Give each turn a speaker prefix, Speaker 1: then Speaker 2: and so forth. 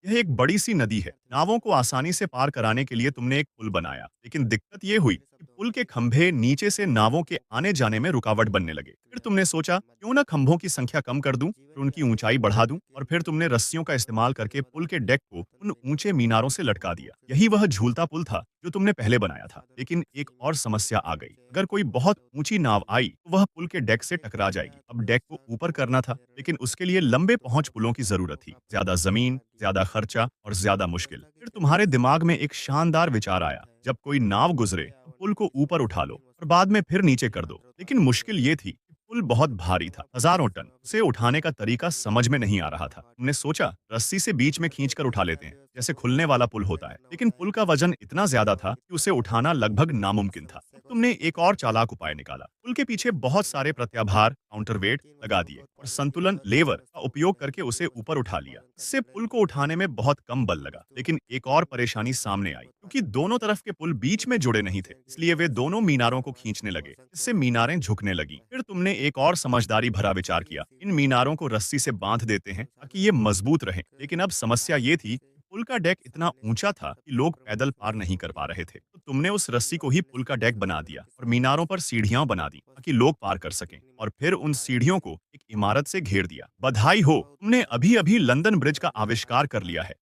Speaker 1: यह एक बड़ी सी नदी है। नावों को आसानी से पार कराने के लिए तुमने एक पुल बनाया, लेकिन दिक्कत ये हुई कि पुल के खंभे नीचे से नावों के आने जाने में रुकावट बनने लगे। फिर तुमने सोचा क्यों ना खंभों की संख्या कम कर दूं, फिर उनकी ऊंचाई बढ़ा दूं, और फिर तुमने रस्सियों का इस्तेमाल करके पुल के डेक को उन ऊंचे मीनारों से लटका दिया। यही वह झूलता पुल था जो तुमने पहले बनाया था। लेकिन एक और समस्या आ गई। अगर कोई बहुत ऊंची नाव आई तो वह पुल के डेक से टकरा जाएगी। अब डेक को ऊपर करना था, लेकिन उसके लिए लंबे पहुंच पुलों की जरूरत थी। ज्यादा जमीन, ज्यादा खर्चा और ज्यादा मुश्किल। फिर तुम्हारे दिमाग में एक शानदार विचार आया, जब कोई नाव गुजरे तो पुल को ऊपर उठा लो और बाद में फिर नीचे कर दो। लेकिन मुश्किल ये थी कि पुल बहुत भारी था, हजारों टन। उसे उठाने का तरीका समझ में नहीं आ रहा था। तुमने सोचा रस्सी से बीच में खींचकर उठा लेते हैं, जैसे खुलने वाला पुल होता है। लेकिन पुल का वजन इतना ज्यादा था कि उसे उठाना लगभग नामुमकिन था। तब तुमने एक और चालाक उपाय निकाला। पुल के पीछे बहुत सारे प्रत्याभार काउंटरवेट लगा दिए और संतुलन लेवर का उपयोग करके उसे ऊपर उठा लिया। इससे पुल को उठाने में बहुत कम बल लगा। लेकिन एक और परेशानी सामने आई, क्योंकि दोनों तरफ के पुल बीच में जुड़े नहीं थे, इसलिए वे दोनों मीनारों को खींचने लगे। इससे मीनारें झुकने लगी। फिर तुमने एक और समझदारी भरा विचार किया। इन मीनारों को रस्सी से बांध देते हैं ताकि ये मजबूत रहें। लेकिन अब समस्या ये थी, पुल का डेक इतना ऊंचा था कि लोग पैदल पार नहीं कर पा रहे थे। तो तुमने उस रस्सी को ही पुल का डेक बना दिया और मीनारों पर सीढ़ियां बना दी ताकि लोग पार कर सकें। और फिर उन सीढ़ियों को एक इमारत से घेर दिया। बधाई हो, तुमने अभी अभी लंदन ब्रिज का आविष्कार कर लिया है।